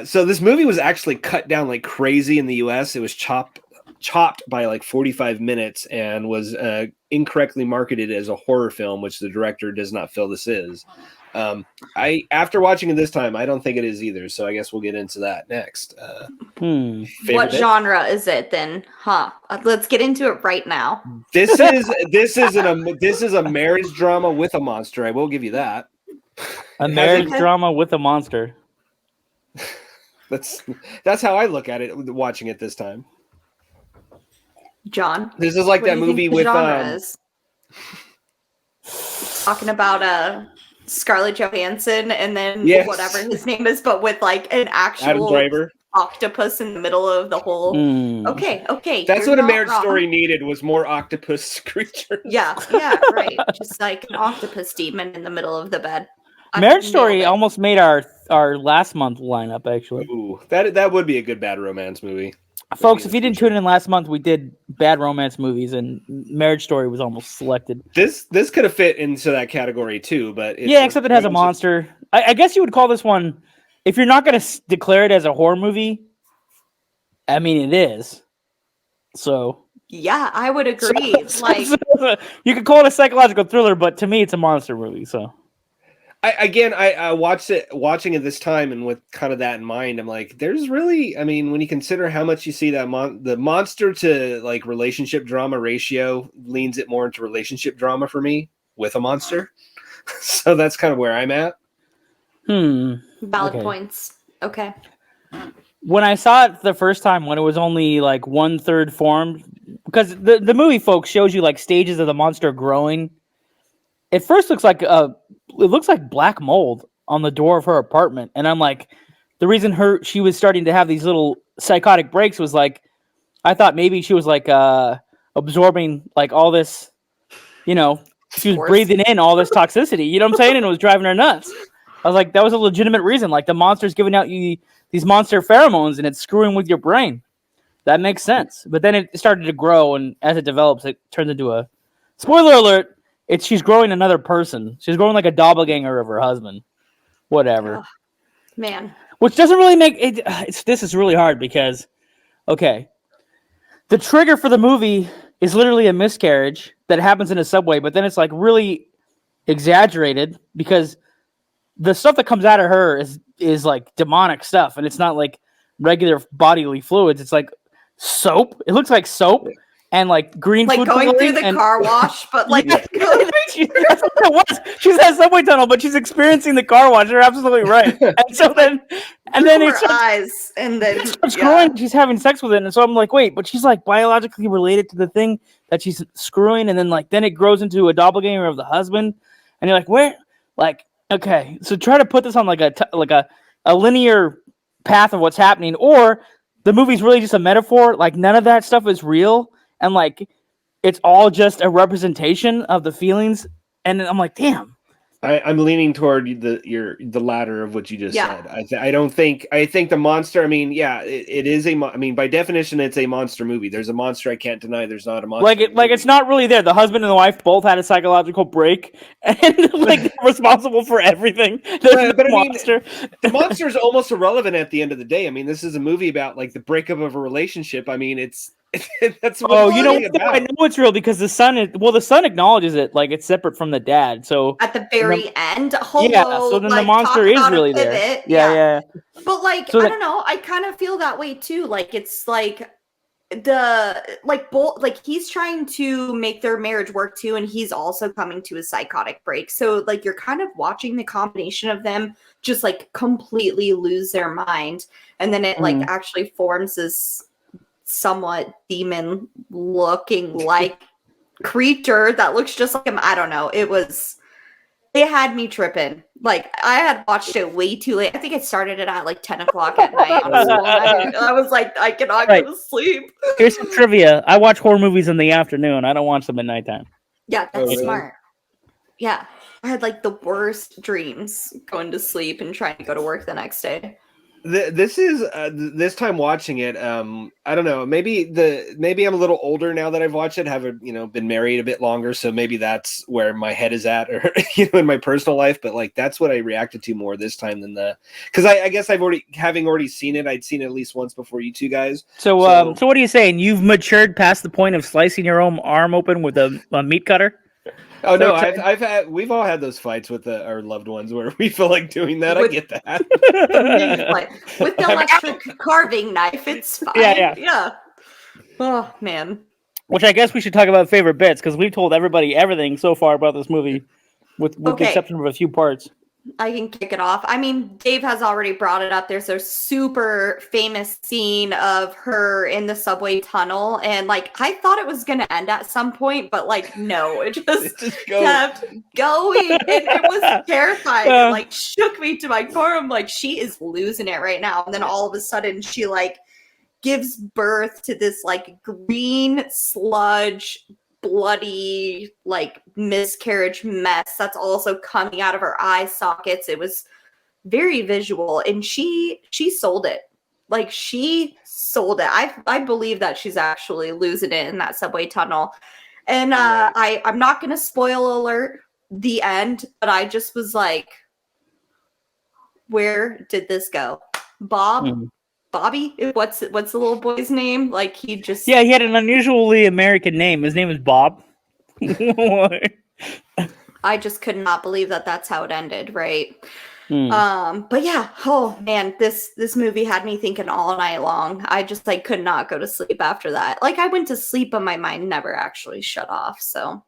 So this movie was actually cut down like crazy in the US. It was chopped by like 45 minutes and was incorrectly marketed as a horror film, which the director does not feel this is. After watching it this time, I don't think it is either. So I guess we'll get into that next. What genre is it then? Let's get into it right now. This is a marriage drama with a monster. I will give you that. A marriage drama with a monster. That's how I look at it watching it this time. John, this is like that movie with talking about Scarlett Johansson and then whatever his name is, but with like an actual octopus in the middle of the whole. Okay. That's what a Marriage Story needed, was more octopus creatures. Yeah, right. Just like an octopus demon in the middle of the bed. Marriage Story almost made our last month lineup, actually. Ooh, that would be a good bad romance movie. Folks, if you didn't tune in last month, we did bad romance movies, and Marriage Story was almost selected. This could have fit into that category too, but except it has a monster. I guess you would call this one, if you're not going to declare it as a horror movie. I mean, it is. So yeah, I would agree. You could call it a psychological thriller, but to me, it's a monster movie. So. I watching it this time, and with kind of that in mind, I'm like, there's really, I mean, when you consider how much you see that the monster to like relationship drama ratio leans it more into relationship drama for me with a monster. So that's kind of where I'm at. Valid points. Okay. When I saw it the first time, when it was only like 1/3 formed, because the movie, folks, shows you like stages of the monster growing. It first looks like black mold on the door of her apartment, and I'm like, the reason she was starting to have these little psychotic breaks was like, I thought maybe she was like absorbing like all this, she was breathing in all this toxicity, you know what I'm saying, and it was driving her nuts. I was like, that was a legitimate reason, like the monster's giving out you these monster pheromones and it's screwing with your brain. That makes sense. But then it started to grow, and as it develops, it turns into a spoiler alert. She's growing another person. She's growing like a doppelganger of her husband. Whatever. Man. Which doesn't really make it. This is really hard because, okay, the trigger for the movie is literally a miscarriage that happens in a subway, but then it's like really exaggerated because the stuff that comes out of her is like demonic stuff, and it's not like regular bodily fluids. It's like soap. It looks like soap. And like green like food going through the car wash, but like that's what it was. She's at a subway tunnel, but she's experiencing the car wash. You're absolutely right. And so then it starts, and then it starts growing. She's having sex with it, and so I'm like, wait, but she's like biologically related to the thing that she's screwing, and then it grows into a doppelganger of the husband, and you're like, where? Like, okay, so try to put this on like a linear path of what's happening, or the movie's really just a metaphor. Like none of that stuff is real. And like, it's all just a representation of the feelings, and I'm like, damn. I'm leaning toward the latter of what you just said. I think the monster. I mean, it is I mean, by definition, it's a monster movie. There's a monster. I can't deny. There's not a monster. Like it's not really there. The husband and the wife both had a psychological break, and like they're responsible for everything. But I mean, the monster is almost irrelevant at the end of the day. I mean, this is a movie about like the breakup of a relationship. I mean, that's what you know what? I know it's real because the son acknowledges it, like it's separate from the dad. So at the very end, so then the monster is really there. Yeah. But like, so I don't know. I kind of feel that way too. Like it's like he's trying to make their marriage work too, and he's also coming to a psychotic break. So like you're kind of watching the combination of them just like completely lose their mind, and then it like actually forms this somewhat demon looking like creature that looks just like him. I don't know. It had me tripping. Like I had watched it way too late. I think I started it at like 10 o'clock at night. I was like, I cannot go to sleep. Here's some trivia. I watch horror movies in the afternoon. I don't watch them at nighttime. Yeah, that's smart. Yeah. I had like the worst dreams going to sleep and trying to go to work the next day. This is this time watching it. I don't know. Maybe I'm a little older now that I've watched it. Have been married a bit longer, so maybe that's where my head is at, or in my personal life. But like that's what I reacted to more this time than because I guess having already seen it. I'd seen it at least once before you two guys. So what are you saying? You've matured past the point of slicing your own arm open with a meat cutter? Oh no, we've all had those fights with our loved ones where we feel like doing that. I get that. With the electric carving knife, it's fine. Yeah. Oh man. Which I guess we should talk about favorite bits because we've told everybody everything so far about this movie, with the exception of a few parts. I can kick it off. I mean, Dave has already brought it up. There's a super famous scene of her in the subway tunnel. And like, I thought it was going to end at some point, but like, no, it just kept going. And it was terrifying. It like shook me to my core. I'm like, she is losing it right now. And then all of a sudden she like gives birth to this like green sludge, bloody like miscarriage mess that's also coming out of her eye sockets. It was very visual, and she sold it. Like she sold it. I believe that she's actually losing it in that subway tunnel. And I'm not gonna spoil alert the end, but I just was like, where did this go? Bobby? What's the little boy's name? Like he had an unusually American name. His name is Bob. I just could not believe that that's how it ended, right? But yeah, oh man, this movie had me thinking all night long. I just like could not go to sleep after that. Like I went to sleep, but my mind never actually shut off. So